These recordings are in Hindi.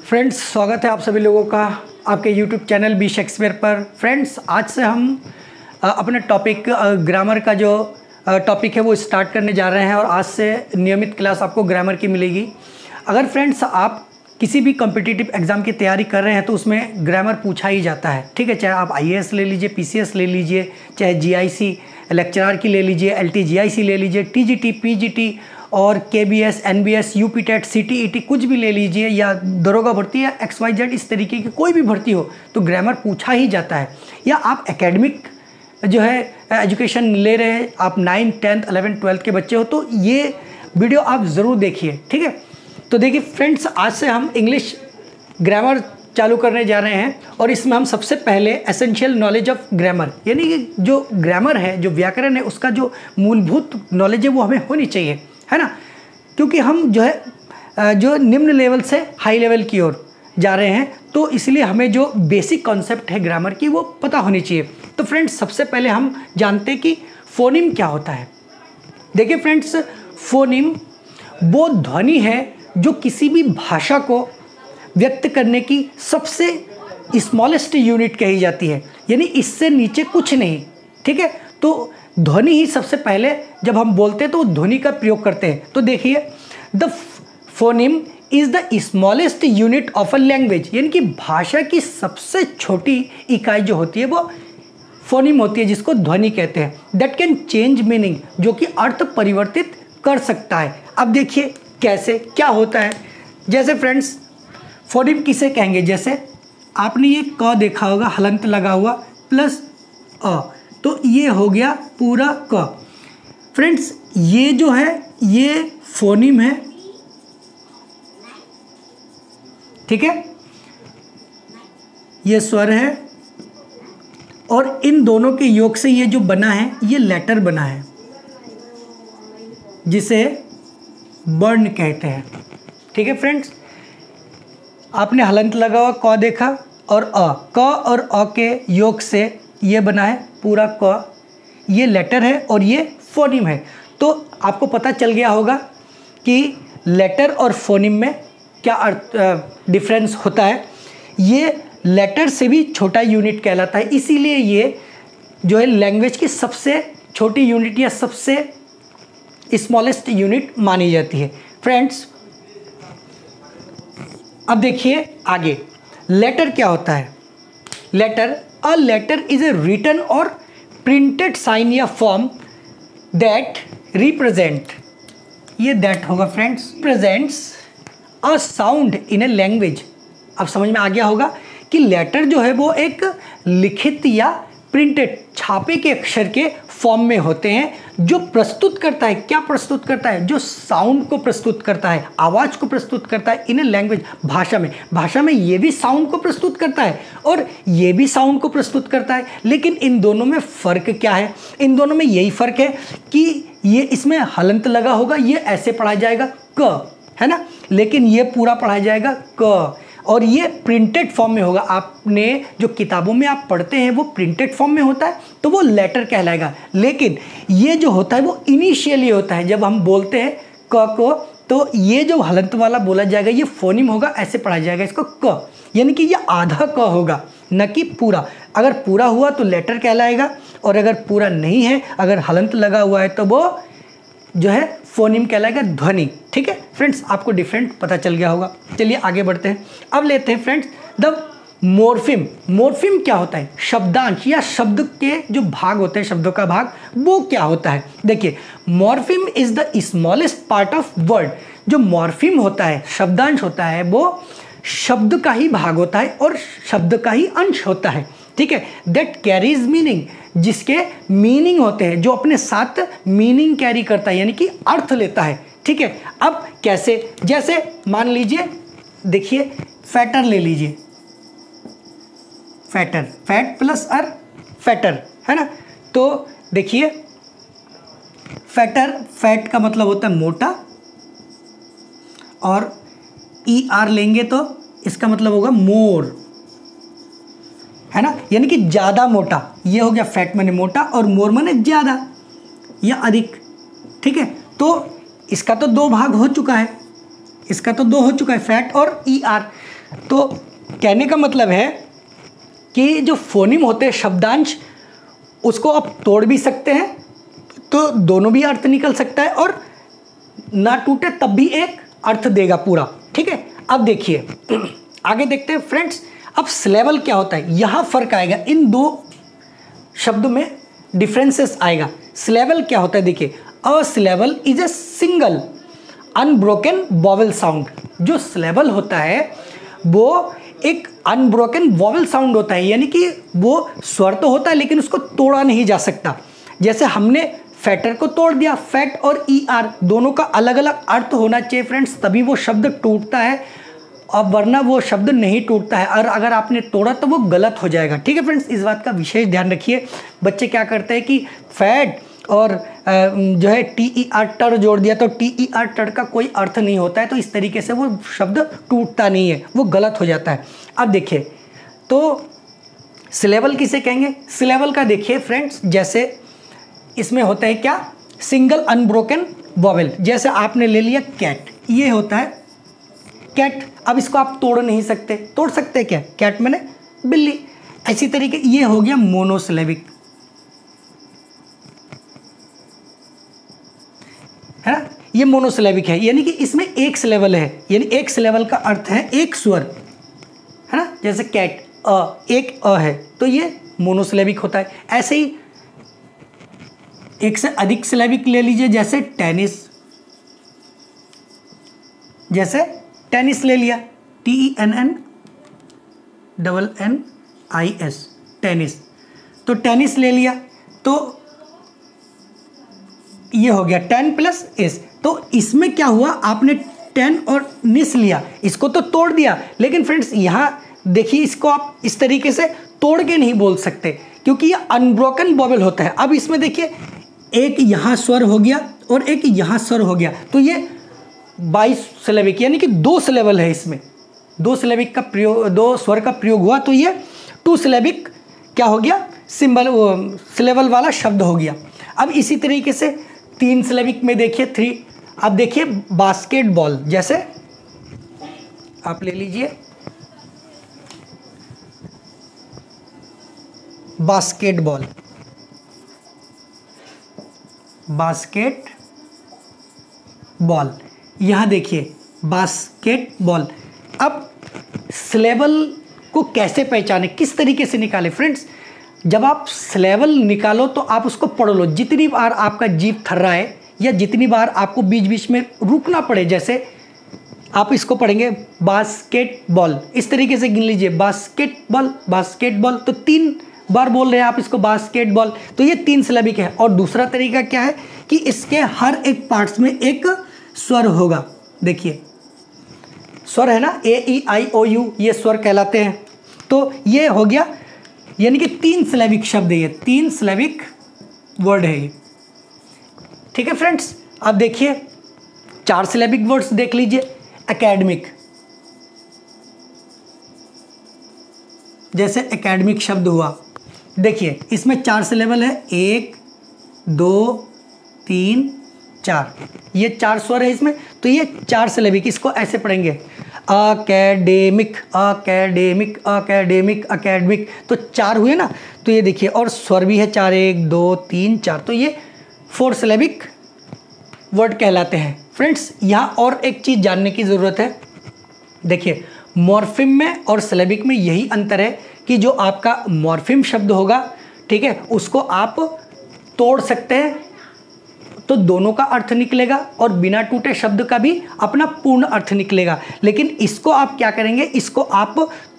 फ्रेंड्स, स्वागत है आप सभी लोगों का आपके यूट्यूब चैनल बी शेक्सपियर पर। फ्रेंड्स, आज से हम अपने टॉपिक ग्रामर का जो टॉपिक है वो स्टार्ट करने जा रहे हैं और आज से नियमित क्लास आपको ग्रामर की मिलेगी। अगर फ्रेंड्स आप किसी भी कॉम्पिटिटिव एग्ज़ाम की तैयारी कर रहे हैं तो उसमें ग्रामर पूछा ही जाता है, ठीक है। चाहे आप IAS ले लीजिए, PCS ले लीजिए, चाहे GIC लेक्चरर की ले लीजिए, LTGIC ले लीजिए, TGT, PGT और KBS, NBS, UPTET, CTET कुछ भी ले लीजिए, या दरोगा भर्ती या XYZ इस तरीके की कोई भी भर्ती हो तो ग्रामर पूछा ही जाता है। या आप एकेडमिक जो है एजुकेशन ले रहे हैं, आप 9th, 10th, 11th, 12th के बच्चे हो तो ये वीडियो आप ज़रूर देखिए, ठीक है। तो देखिए फ्रेंड्स, आज से हम इंग्लिश ग्रामर चालू करने जा रहे हैं और इसमें हम सबसे पहले एसेंशियल नॉलेज ऑफ ग्रामर, यानी कि जो ग्रामर है, जो व्याकरण है, उसका जो मूलभूत नॉलेज है वो हमें होनी चाहिए, है ना। क्योंकि हम जो है जो निम्न लेवल से हाई लेवल की ओर जा रहे हैं तो इसलिए हमें जो बेसिक कॉन्सेप्ट है ग्रामर की वो पता होनी चाहिए। तो फ्रेंड्स, सबसे पहले हम जानते हैं कि फोनिम क्या होता है। देखिए फ्रेंड्स, फोनिम वो ध्वनि है जो किसी भी भाषा को व्यक्त करने की सबसे स्मॉलेस्ट यूनिट कही जाती है, यानी इससे नीचे कुछ नहीं, ठीक है। तो ध्वनि ही सबसे पहले जब हम बोलते हैं तो ध्वनि का प्रयोग करते हैं। तो देखिए, the phoneme is the smallest unit of a language, यानी कि भाषा की सबसे छोटी इकाई जो होती है वो फोनिम होती है, जिसको ध्वनि कहते हैं। दैट कैन चेंज मीनिंग, जो कि अर्थ परिवर्तित कर सकता है। अब देखिए कैसे क्या होता है। जैसे फ्रेंड्स, फोनिम किसे कहेंगे, जैसे आपने ये क देखा होगा हलंत लगा हुआ प्लस अ, तो ये हो गया पूरा क। फ्रेंड्स, ये जो है ये फोनिम है, ठीक है, ये स्वर है और इन दोनों के योग से ये जो बना है ये लेटर बना है, जिसे वर्ण कहते हैं, ठीक है। फ्रेंड्स, आपने हलंत लगा हुआ क देखा और अ, क और अ के योग से ये बना है पूरा क, ये लेटर है और ये फोनिम है। तो आपको पता चल गया होगा कि लेटर और फोनिम में क्या डिफरेंस होता है। ये लेटर से भी छोटा यूनिट कहलाता है, इसीलिए ये जो है लैंग्वेज की सबसे छोटी यूनिट या सबसे स्मॉलेस्ट यूनिट मानी जाती है। फ्रेंड्स, अब देखिए आगे, लेटर क्या होता है। Letter, a letter is a written or printed sign या फॉर्म दैट रिप्रेजेंट, ये दैट होगा friends, presents a sound in a language. अब समझ में आ गया होगा कि लेटर जो है वो एक लिखित या प्रिंटेड छापे के अक्षर के फॉर्म में होते हैं, जो प्रस्तुत करता है, क्या प्रस्तुत करता है, जो साउंड को प्रस्तुत करता है, आवाज़ को प्रस्तुत करता है इन ए लैंग्वेज, भाषा में ये भी साउंड को प्रस्तुत करता है और ये भी साउंड को प्रस्तुत करता है। लेकिन इन दोनों में फ़र्क क्या है, इन दोनों में यही फ़र्क है कि ये इसमें हलंत लगा होगा, ये ऐसे पढ़ा जाएगा क, है ना, लेकिन ये पूरा पढ़ा जाएगा क, और ये प्रिंटेड फॉर्म में होगा। आपने जो किताबों में आप पढ़ते हैं वो प्रिंटेड फॉर्म में होता है तो वो लेटर कहलाएगा। लेकिन ये जो होता है वो इनिशियली होता है, जब हम बोलते हैं क को तो ये जो हलंत वाला बोला जाएगा ये फोनिम होगा, ऐसे पढ़ा जाएगा इसको क, यानी कि ये आधा क होगा, न कि पूरा। अगर पूरा हुआ तो लेटर कहलाएगा और अगर पूरा नहीं है, अगर हलंत लगा हुआ है तो वो जो है फोनिम कहलाएगा, ध्वनि, ठीक है। फ्रेंड्स, आपको डिफरेंट पता चल गया होगा। चलिए आगे बढ़ते हैं। अब लेते हैं फ्रेंड्स द मोर्फिम। मोर्फिम क्या होता है, शब्दांश या शब्द के जो भाग होते हैं, शब्दों का भाग, वो क्या होता है। देखिए, morpheme is the smallest part of word. जो मॉर्फिम होता है, शब्दांश होता है, वो शब्द का ही भाग होता है और शब्द का ही अंश होता है, ठीक है। दैट कैरीज मीनिंग, जिसके मीनिंग होते हैं, जो अपने साथ मीनिंग कैरी करता है, यानी कि अर्थ लेता है, ठीक है। अब कैसे, जैसे मान लीजिए, देखिए फैटर ले लीजिए, फैटर, फैट प्लस अर फैटर, है ना। तो देखिए फैटर, फैट का मतलब होता है मोटा, और ER लेंगे तो इसका मतलब होगा मोर, है ना, यानी कि ज़्यादा मोटा। ये हो गया फैट माने मोटा और मोर माने ज़्यादा या अधिक, ठीक है। तो इसका तो दो भाग हो चुका है, इसका तो दो हो चुका है, फैट और ER। तो कहने का मतलब है कि जो फोनिम होते हैं शब्दांश, उसको आप तोड़ भी सकते हैं तो दोनों भी अर्थ निकल सकता है, और ना टूटे तब भी एक अर्थ देगा पूरा। ठीक है, अब देखिए आगे देखते हैं फ्रेंड्स। अब सिलेबल क्या होता है, यहाँ फर्क आएगा, इन दो शब्दों में डिफरेंसेस आएगा। सिलेबल क्या होता है, देखिए, a syllable is a single unbroken vowel sound. जो सिलेबल होता है वो एक अनब्रोकन वॉवेल साउंड होता है, यानी कि वो स्वर तो होता है लेकिन उसको तोड़ा नहीं जा सकता। जैसे हमने फैटर को तोड़ दिया, फैट और ER दोनों का अलग अलग अर्थ होना चाहिए फ्रेंड्स, तभी वो शब्द टूटता है, और वरना वो शब्द नहीं टूटता है, और अगर आपने तोड़ा तो वो गलत हो जाएगा। ठीक है फ्रेंड्स, इस बात का विशेष ध्यान रखिए। बच्चे क्या करते हैं कि फैट और जो है TER टर जोड़ दिया, तो TER टर का कोई अर्थ नहीं होता है, तो इस तरीके से वो शब्द टूटता नहीं है, वो गलत हो जाता है। अब देखिए, तो सिलेबल किसे कहेंगे, सिलेबल का देखिए फ्रेंड्स, जैसे इसमें होता है क्या, सिंगल अनब्रोकन वॉवेल। जैसे आपने ले लिया कैट, ये होता है कैट, अब इसको आप तोड़ नहीं सकते, तोड़ सकते क्या, कैट मैंने बिल्ली। इसी तरीके ये हो गया मोनोसिलेबिक, है ना, ये मोनोसिलेबिक है, यानी कि इसमें एक सिलेबल है, यानी एक सिलेबल का अर्थ है एक स्वर, है ना। जैसे कैट एक है, तो ये मोनोसिलेबिक होता है। ऐसे ही एक से अधिक सिलेबिक ले लीजिए, जैसे टेनिस, जैसे टेनिस ले लिया, TENNNIS टेनिस, तो टेनिस ले लिया, तो ये हो गया 10 प्लस इस। तो इसमें क्या हुआ, आपने 10 और निस लिया, इसको तो तोड़ दिया, लेकिन फ्रेंड्स यहाँ देखिए, इसको आप इस तरीके से तोड़ के नहीं बोल सकते क्योंकि ये अनब्रोकन वॉवेल होता है। अब इसमें देखिए, एक यहाँ स्वर हो गया और एक यहाँ स्वर हो गया, तो ये 22 सिलेबिक, यानी कि 2 सिलेबल है इसमें, 2 सिलेबिक का प्रयोग, 2 स्वर का प्रयोग हुआ, तो ये 2 सिलेबिक क्या हो गया, सिलेबल वाला शब्द हो गया। अब इसी तरीके से 3 सिलेबिक में देखिए 3। अब देखिए बास्केटबॉल, जैसे आप ले लीजिए बास्केटबॉल, बास्केट बॉल, यहाँ देखिए बास्केटबॉल। अब सिलेबल को कैसे पहचाने, किस तरीके से निकाले फ्रेंड्स, जब आप सिलेबल निकालो तो आप उसको पढ़ लो, जितनी बार आपका जीभ थर्राए या जितनी बार आपको बीच बीच में रुकना पड़े, जैसे आप इसको पढ़ेंगे बास्केटबॉल, इस तरीके से गिन लीजिए, बास्केटबॉल बास्केटबॉल, तो 3 बार बोल रहे हैं आप इसको बास्केटबॉल, तो ये 3 सिलेबिक है। और दूसरा तरीका क्या है कि इसके हर एक पार्ट्स में एक स्वर होगा, देखिए स्वर है ना, AEIOU, ये स्वर कहलाते हैं। तो ये हो गया, यानी कि 3 सिलेबिक शब्द है, ये 3 सिलेबिक वर्ड है ये। ठीक है फ्रेंड्स, अब देखिए 4 सिलेबिक वर्ड्स देख लीजिए, एकेडमिक, जैसे एकेडमिक शब्द हुआ, देखिए इसमें 4 सिलेबल है, 1 2 3 4, ये 4 स्वर है इसमें, तो ये 4 सिलेबिक, इसको ऐसे पढ़ेंगे, अकेडेमिक अकेडेमिक अकेडेमिक अकेडमिक, तो 4 हुए ना, तो ये देखिए, और स्वर भी है 4, 1 2 3 4, तो ये 4 सिलेबिक वर्ड कहलाते हैं। फ्रेंड्स यहाँ और एक चीज़ जानने की ज़रूरत है, देखिए मॉर्फिम में और सिलेबिक में यही अंतर है कि जो आपका मॉर्फिम शब्द होगा, ठीक है, उसको आप तोड़ सकते हैं तो दोनों का अर्थ निकलेगा, और बिना टूटे शब्द का भी अपना पूर्ण अर्थ निकलेगा। लेकिन इसको आप क्या करेंगे, इसको आप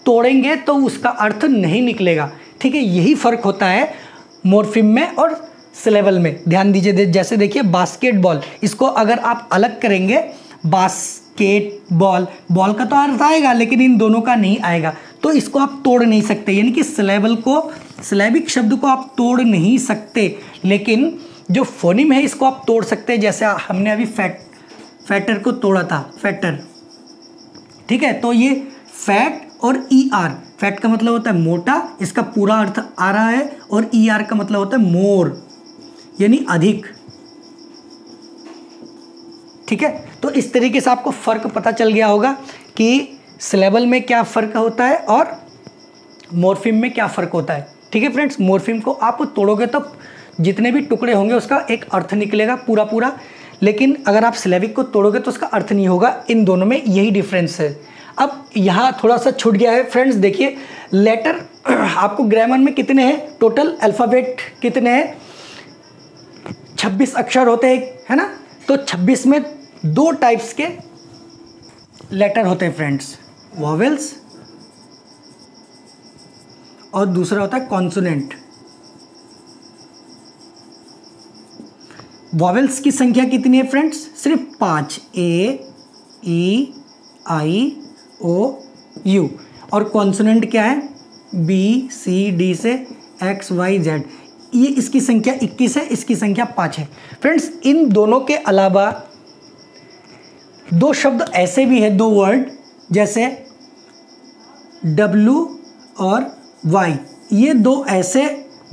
तोड़ेंगे तो उसका अर्थ नहीं निकलेगा। ठीक है, यही फ़र्क होता है मॉर्फिम में और सिलेबल में। ध्यान दीजिए, जैसे देखिए बास्केटबॉल, इसको अगर आप अलग करेंगे, बास्केटबॉल, बॉल का तो अर्थ आएगा लेकिन इन दोनों का नहीं आएगा, तो इसको आप तोड़ नहीं सकते, यानी कि सिलेबल को, सिलेबिक शब्द को आप तोड़ नहीं सकते, लेकिन जो फोनिम है इसको आप तोड़ सकते हैं। जैसे हमने अभी फैटर को तोड़ा था, फैटर, ठीक है, तो ये फैट और ER, फैट का मतलब होता है मोटा, इसका पूरा अर्थ आ रहा है, और ER का मतलब होता है मोर, यानी अधिक। ठीक है, तो इस तरीके से आपको फ़र्क पता चल गया होगा कि सिलेबल में क्या फ़र्क होता है और मॉर्फीम में क्या फ़र्क होता है। ठीक है फ्रेंड्स, मॉर्फीम को आप तोड़ोगे तो जितने भी टुकड़े होंगे उसका एक अर्थ निकलेगा पूरा पूरा, लेकिन अगर आप सिलेबिक को तोड़ोगे तो उसका अर्थ नहीं होगा। इन दोनों में यही डिफरेंस है। अब यहाँ थोड़ा सा छूट गया है फ्रेंड्स, देखिए लेटर आपको ग्रामर में कितने हैं, टोटल अल्फ़ाबेट कितने हैं, 26 अक्षर होते हैं, है ना। तो 26 में 2 टाइप्स के लेटर होते हैं फ्रेंड्स, वॉवेल्स और दूसरा होता है कॉन्सोनेंट। वॉवेल्स की संख्या कितनी है फ्रेंड्स, सिर्फ 5, ए ई आई ओ यू, और कॉन्सोनेंट क्या है, बी सी डी से एक्स वाई जेड। ये इसकी संख्या 21 है, इसकी संख्या 5 है फ्रेंड्स। इन दोनों के अलावा 2 शब्द ऐसे भी हैं, 2 वर्ड, जैसे W और Y। ये 2 ऐसे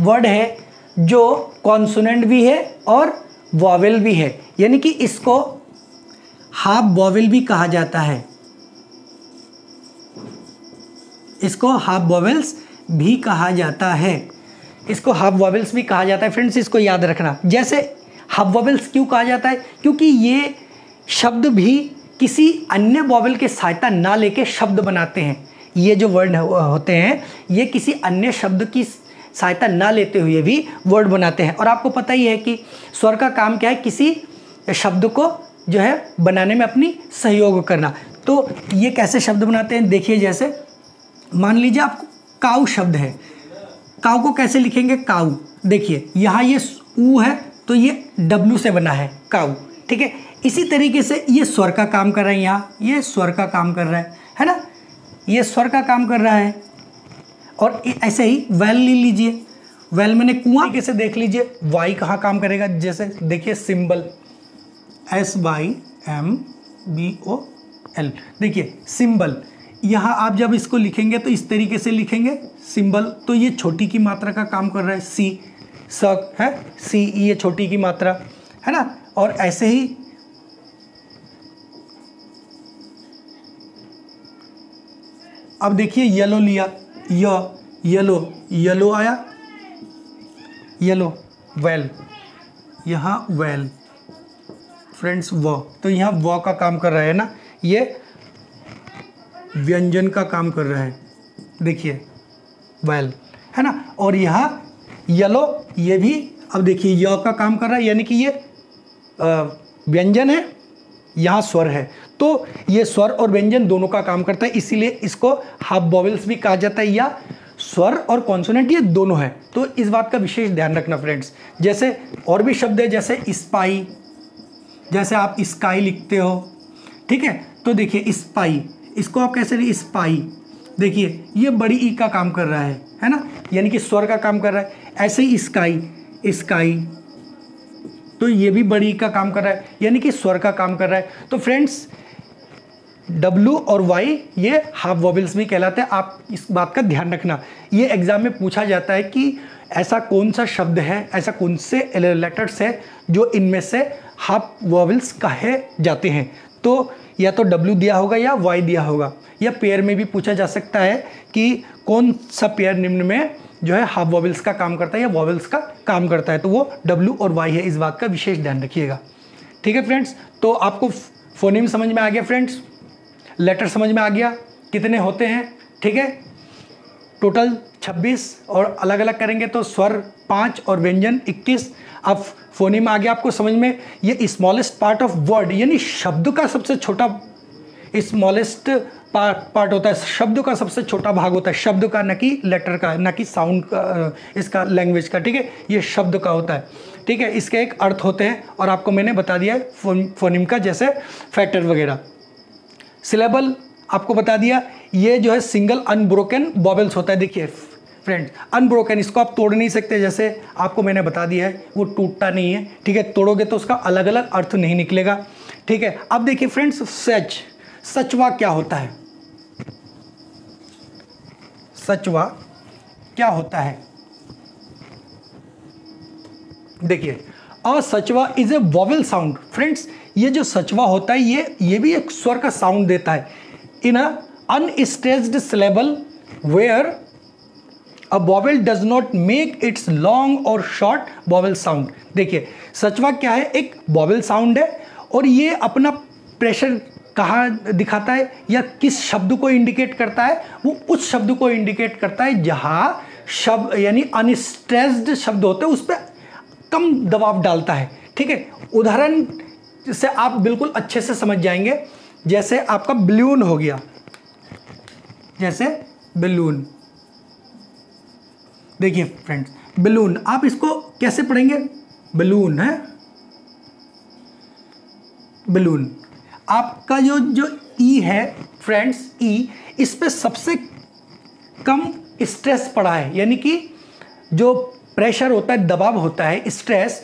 वर्ड है जो कॉन्सोनेंट भी है और वॉवेल भी है, यानी कि इसको हाफ वॉवेल भी कहा जाता है, इसको हाफ वॉवेल्स भी कहा जाता है, इसको हाफ वॉवेल्स भी कहा जाता है फ्रेंड्स, इसको याद रखना। जैसे हाफ वॉवेल्स क्यों कहा जाता है, क्योंकि ये शब्द भी किसी अन्य वॉवेल की सहायता ना लेके शब्द बनाते हैं। ये जो वर्ड होते हैं ये किसी अन्य शब्द की सहायता ना लेते हुए भी वर्ड बनाते हैं। और आपको पता ही है कि स्वर का काम क्या है, किसी शब्द को जो है बनाने में अपनी सहयोग करना। तो ये कैसे शब्द बनाते हैं, देखिए जैसे मान लीजिए आपको काऊ शब्द है, काऊ को कैसे लिखेंगे, काऊ, देखिए यहाँ ये ऊ है तो ये W से बना है काऊ, ठीक है। इसी तरीके से ये स्वर का काम कर रहा है, यहाँ ये स्वर का काम कर रहा है ना, ये स्वर का काम कर रहा है। और ऐसे ही वेल ले लीजिए, वेल मैंने कुआं कैसे देख लीजिए, वाई कहाँ काम करेगा, जैसे देखिए सिंबल SYMBOL, देखिए सिंबल, यहाँ आप जब इसको लिखेंगे तो इस तरीके से लिखेंगे सिंबल, तो ये छोटी की मात्रा का काम कर रहा है, सी सक है, सी ये छोटी की मात्रा है ना। और ऐसे ही अब देखिए येलो लिया, येलो, येलो आया, येलो, वेल, यहाँ वेल फ्रेंड्स, व, तो यहाँ व का काम कर रहा है ना, ये व्यंजन का काम कर रहा है, देखिए वेल, है ना। और यहाँ येलो, ये भी अब देखिए य का काम कर रहा है, यानी कि ये व्यंजन है, यहाँ स्वर है, तो ये स्वर और व्यंजन दोनों का काम करता है, इसीलिए इसको हाफ वॉवेल्स भी कहा जाता है, या स्वर और कॉन्सोनेंट ये दोनों है। तो इस बात का विशेष ध्यान रखना फ्रेंड्स। जैसे और भी शब्द है, जैसे स्पाई, जैसे आप स्काई लिखते हो, ठीक है, तो देखिए स्पाई, इसको आप कैसे लिखिए, स्पाई, देखिए ये बड़ी ई का काम कर रहा है ना, यानी कि स्वर का काम कर रहा है। ऐसे ही स्काई, स्काई, तो ये भी बड़ी ई का काम कर रहा है, यानी कि स्वर का काम कर रहा है। तो फ्रेंड्स W और Y ये हाफ वॉवेल्स भी कहलाते हैं, आप इस बात का ध्यान रखना। ये एग्जाम में पूछा जाता है कि ऐसा कौन सा शब्द है, ऐसा कौन से लेटर्स है जो इनमें से हाफ वॉवेल्स कहे जाते हैं। तो या तो W दिया होगा या Y दिया होगा, या पेयर में भी पूछा जा सकता है कि कौन सा पेयर निम्न में जो है हाफ वॉवेल्स का काम करता है या वॉवेल्स का काम करता है, तो वो W और Y है। इस बात का विशेष ध्यान रखिएगा, ठीक है फ्रेंड्स। तो आपको फोनेम समझ में आ गया फ्रेंड्स, लेटर समझ में आ गया कितने होते हैं, ठीक है, टोटल 26, और अलग अलग करेंगे तो स्वर 5 और व्यंजन 21। अब फोनेम आ गया आपको समझ में। ये स्मॉलेस्ट पार्ट ऑफ वर्ड, यानी शब्द का सबसे छोटा, स्मॉलेस्ट पार्ट होता है, शब्द का सबसे छोटा भाग होता है, शब्द का, न कि लेटर का, न कि साउंड का, इसका लैंग्वेज का, ठीक है, ये शब्द का होता है, ठीक है। इसके एक अर्थ होते हैं और आपको मैंने बता दिया है फोनेम का, जैसे फैक्टर वगैरह। सिलेबल आपको बता दिया, ये जो है सिंगल अनब्रोकन वॉवेल्स होता है। देखिए फ्रेंड्स, अनब्रोकन, इसको आप तोड़ नहीं सकते, जैसे आपको मैंने बता दिया है, वो टूटता नहीं है, ठीक है, तोड़ोगे तो उसका अलग अलग अर्थ नहीं निकलेगा, ठीक है। अब देखिए फ्रेंड्स, सच, सचवा क्या होता है, सचवा क्या होता है, देखिए a schwa is a vowel sound. Friends, ये जो सचवा होता है ये भी एक स्वर का साउंड देता है in a unstressed syllable where a vowel does not make its long और शॉर्ट वॉवेल साउंड। देखिए सचवा क्या है, एक वॉवेल साउंड है और ये अपना प्रेशर कहाँ दिखाता है या किस शब्द को इंडिकेट करता है, वो उस शब्द को इंडिकेट करता है जहाँ शब्द यानी अनस्ट्रेस्ड शब्द होते हैं उस पर कम दबाव डालता है। ठीक है, उदाहरण से आप बिल्कुल अच्छे से समझ जाएंगे। जैसे आपका बलून हो गया, जैसे बलून, देखिए फ्रेंड्स बलून, आप इसको कैसे पढ़ेंगे, बलून है, बलून। आपका जो ई है फ्रेंड्स, ई, इस पे सबसे कम स्ट्रेस पड़ा है, यानी कि जो प्रेशर होता है, दबाव होता है, स्ट्रेस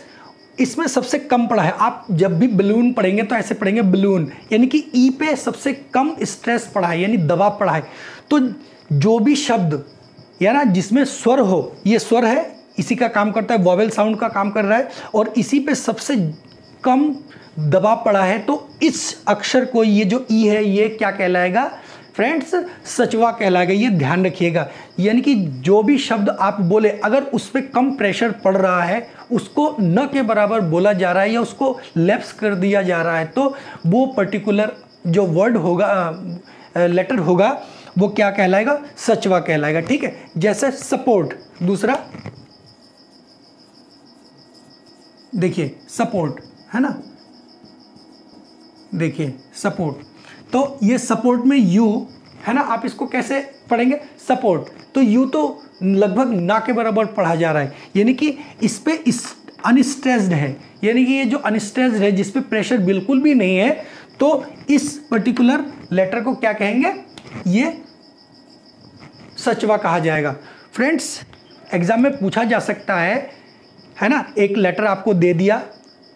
इसमें सबसे कम पड़ा है। आप जब भी बलून पढ़ेंगे तो ऐसे पढ़ेंगे बलून, यानी कि ई पे सबसे कम स्ट्रेस पड़ा है, यानी दबाव पड़ा है। तो जो भी शब्द या ना जिसमें स्वर हो, ये स्वर है, इसी का काम करता है, वॉवेल साउंड का काम कर रहा है और इसी पे सबसे कम दबाव पड़ा है, तो इस अक्षर को, ये जो ई है, ये क्या कहलाएगा फ्रेंड्स, सचवा कहलाएगा। ये ध्यान रखिएगा, यानी कि जो भी शब्द आप बोले अगर उस पर कम प्रेशर पड़ रहा है, उसको न के बराबर बोला जा रहा है या उसको लैप्स कर दिया जा रहा है, तो वो पर्टिकुलर जो वर्ड होगा, लेटर होगा, वो क्या कहलाएगा, सचवा कहलाएगा। ठीक है, जैसे सपोर्ट, दूसरा देखिए सपोर्ट है ना, देखिए सपोर्ट, तो ये सपोर्ट में यू है ना, आप इसको कैसे पढ़ेंगे, सपोर्ट, तो यू तो लगभग ना के बराबर पढ़ा जा रहा है, यानी कि इस पे इस अनस्ट्रेस्ड है, यानी कि ये जो अनस्ट्रेस्ड है जिस पे प्रेशर बिल्कुल भी नहीं है, तो इस पर्टिकुलर लेटर को क्या कहेंगे, ये सचवा कहा जाएगा। फ्रेंड्स एग्जाम में पूछा जा सकता है ना, एक लेटर आपको दे दिया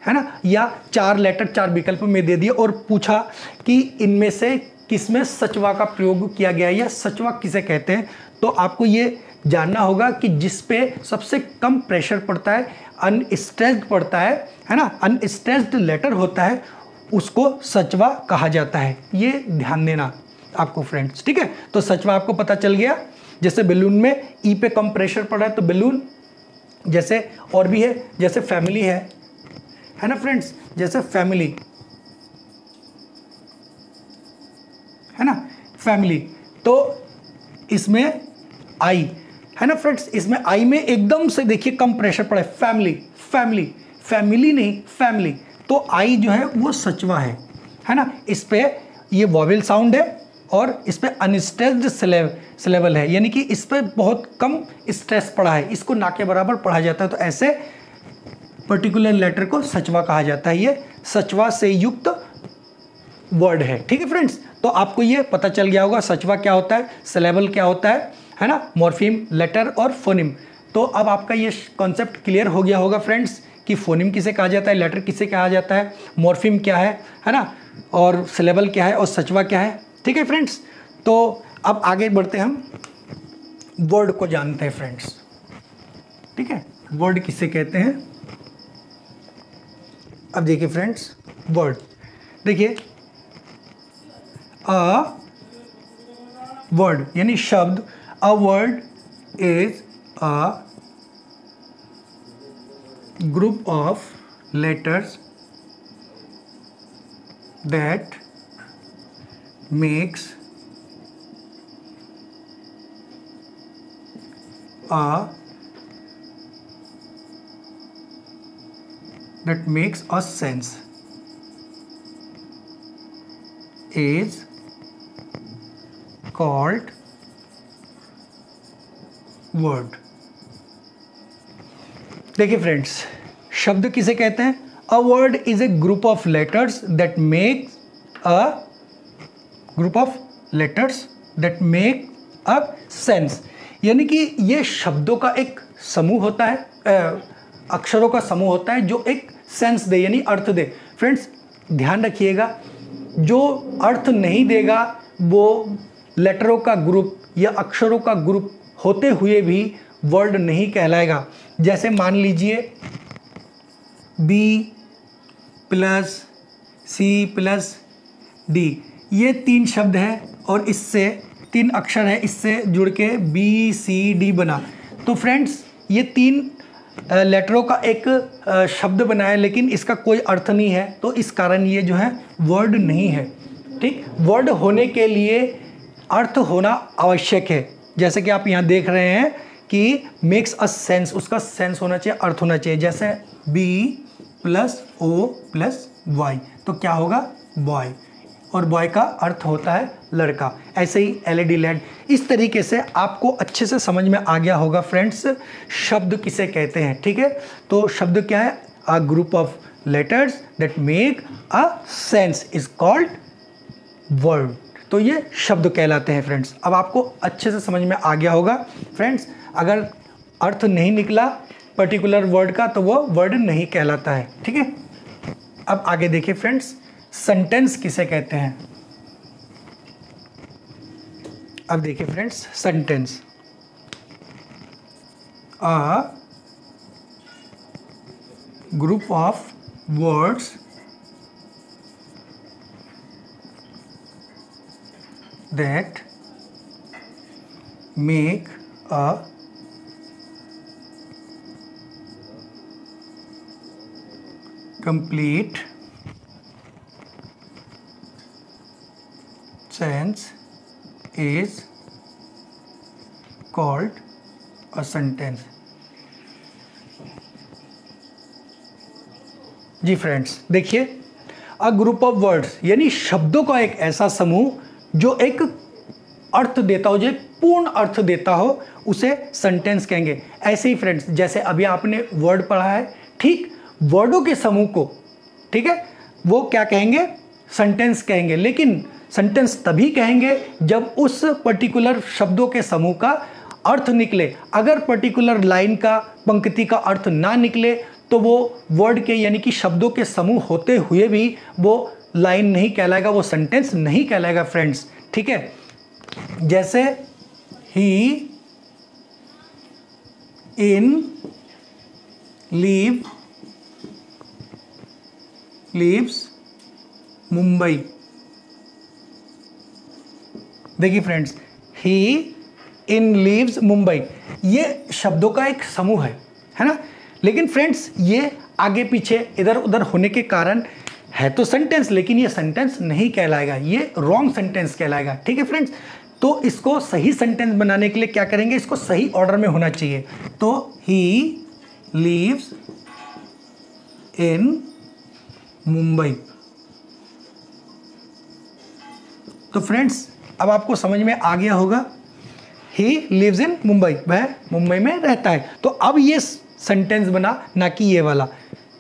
है ना, या 4 लेटर 4 विकल्प में दे दिए और पूछा कि इनमें से किसमें सचवा का प्रयोग किया गया है या सचवा किसे कहते हैं, तो आपको ये जानना होगा कि जिस पे सबसे कम प्रेशर पड़ता है, अनस्ट्रेस्ड पड़ता है ना, अनस्ट्रेस्ड लेटर होता है, उसको सचवा कहा जाता है। ये ध्यान देना आपको फ्रेंड्स। ठीक है, तो सचवा आपको पता चल गया। जैसे बलून में ई पे कम प्रेशर पड़ा है तो बलून, जैसे और भी है, जैसे फैमिली है ना फ्रेंड्स, जैसे फैमिली है ना, फैमिली, तो इसमें आई है ना फ्रेंड्स, इसमें आई में एकदम से देखिए कम प्रेशर पड़ा है, फैमिली, फैमिली, फैमिली नहीं फैमिली, तो आई जो है वो सचवा है ना, इस पे ये वॉवेल साउंड है और इस पे अनस्ट्रेस्ड सिलेबल है, यानी कि इस पे बहुत कम स्ट्रेस पड़ा है, इसको ना के बराबर पढ़ा जाता है, तो ऐसे पर्टिकुलर लेटर को सचवा कहा जाता है। ये सचवा से युक्त वर्ड है। ठीक है फ्रेंड्स, तो आपको ये पता चल गया होगा सचवा क्या होता है, सिलेबल क्या होता है ना, मॉर्फीम, लेटर और फोनिम। तो अब आपका ये कॉन्सेप्ट क्लियर हो गया होगा फ्रेंड्स कि फोनिम किसे कहा जाता है, लेटर किसे कहा जाता है, मॉर्फीम क्या है ना, और सिलेबल क्या है और सचवा क्या है। ठीक है फ्रेंड्स, तो अब आगे बढ़ते हैं, हम वर्ड को जानते हैं फ्रेंड्स। ठीक है, वर्ड किसे कहते हैं। अब देखिए फ्रेंड्स, वर्ड देखिए, अ वर्ड यानी शब्द, a word is a group of letters that makes a sense, is called word। देखिए फ्रेंड्स, शब्द किसे कहते हैं, a word is a group of letters that make a group of letters that make a sense, यानी कि ये शब्दों का एक समूह होता है, अक्षरों का समूह होता है जो एक सेंस दे यानी अर्थ दे। फ्रेंड्स ध्यान रखिएगा, जो अर्थ नहीं देगा वो लेटरों का ग्रुप या अक्षरों का ग्रुप होते हुए भी वर्ड नहीं कहलाएगा। जैसे मान लीजिए B + C + D, ये 3 शब्द हैं और इससे 3 अक्षर है, इससे जुड़ के BCD बना। तो फ्रेंड्स ये 3 लेटरों का एक शब्द बना है, लेकिन इसका कोई अर्थ नहीं है, तो इस कारण ये जो है वर्ड नहीं है। ठीक, वर्ड होने के लिए अर्थ होना आवश्यक है। जैसे कि आप यहाँ देख रहे हैं कि मेक्स अ सेंस, उसका सेंस होना चाहिए, अर्थ होना चाहिए। जैसे B+O+Y, तो क्या होगा? बॉय, और बॉय का अर्थ होता है लड़का। ऐसे ही LED लैड। इस तरीके से आपको अच्छे से समझ में आ गया होगा फ्रेंड्स शब्द किसे कहते हैं। ठीक है, तो शब्द क्या है? अ group of letters that make a sense is called word. तो ये शब्द कहलाते हैं फ्रेंड्स। अब आपको अच्छे से समझ में आ गया होगा फ्रेंड्स। अगर अर्थ नहीं निकला पर्टिकुलर वर्ड का तो वो वर्ड नहीं कहलाता है। ठीक है, अब आगे देखिए फ्रेंड्स, सेंटेंस किसे कहते हैं? अब देखिए friends, sentence a group of words that make a complete sentence is called a sentence। जी फ्रेंड्स, देखिए, अ ग्रुप ऑफ वर्ड्स यानी शब्दों का एक ऐसा समूह जो एक अर्थ देता हो, जो एक पूर्ण अर्थ देता हो, उसे सेंटेंस कहेंगे। ऐसे ही फ्रेंड्स, जैसे अभी आपने वर्ड पढ़ा है, ठीक, वर्डों के समूह को, ठीक है, वो क्या कहेंगे? सेंटेंस कहेंगे। लेकिन सेंटेंस तभी कहेंगे जब उस पर्टिकुलर शब्दों के समूह का अर्थ निकले। अगर पर्टिकुलर लाइन का, पंक्ति का अर्थ ना निकले तो वो वर्ड के यानी कि शब्दों के समूह होते हुए भी वो लाइन नहीं कहलाएगा, वो सेंटेंस नहीं कहलाएगा फ्रेंड्स। ठीक है, जैसे ही लीव्स मुंबई। देखिए friends, he in leaves Mumbai, ये शब्दों का एक समूह है ना। लेकिन फ्रेंड्स ये आगे पीछे इधर उधर होने के कारण है तो सेंटेंस, लेकिन ये सेंटेंस नहीं कहलाएगा, ये रॉन्ग सेंटेंस कहलाएगा। ठीक है फ्रेंड्स, तो इसको सही सेंटेंस बनाने के लिए क्या करेंगे? इसको सही ऑर्डर में होना चाहिए। तो ही लीव्स इन मुंबई। तो फ्रेंड्स अब आपको समझ में आ गया होगा, ही लिव्स इन मुंबई, वह मुंबई में रहता है। तो अब ये सेंटेंस बना, ना कि ये वाला।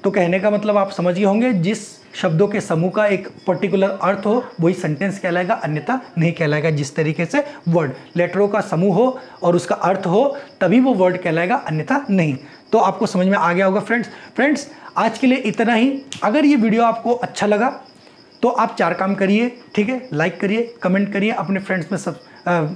तो कहने का मतलब आप समझ गए होंगे, जिस शब्दों के समूह का एक पर्टिकुलर अर्थ हो वही सेंटेंस कहलाएगा, अन्यथा नहीं कहलाएगा। जिस तरीके से वर्ड लेटरों का समूह हो और उसका अर्थ हो तभी वो वर्ड कहलाएगा, अन्यथा नहीं। तो आपको समझ में आ गया होगा फ्रेंड्स आज के लिए इतना ही। अगर ये वीडियो आपको अच्छा लगा तो आप 4 काम करिए। ठीक है, लाइक करिए, कमेंट करिए, अपने फ्रेंड्स में सब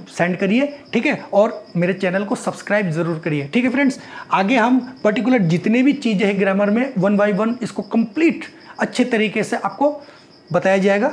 सेंड करिए। ठीक है, और मेरे चैनल को सब्सक्राइब ज़रूर करिए। ठीक है फ्रेंड्स, आगे हम पर्टिकुलर जितने भी चीज़ें हैं ग्रामर में 1 बाय 1 इसको कंप्लीट अच्छे तरीके से आपको बताया जाएगा।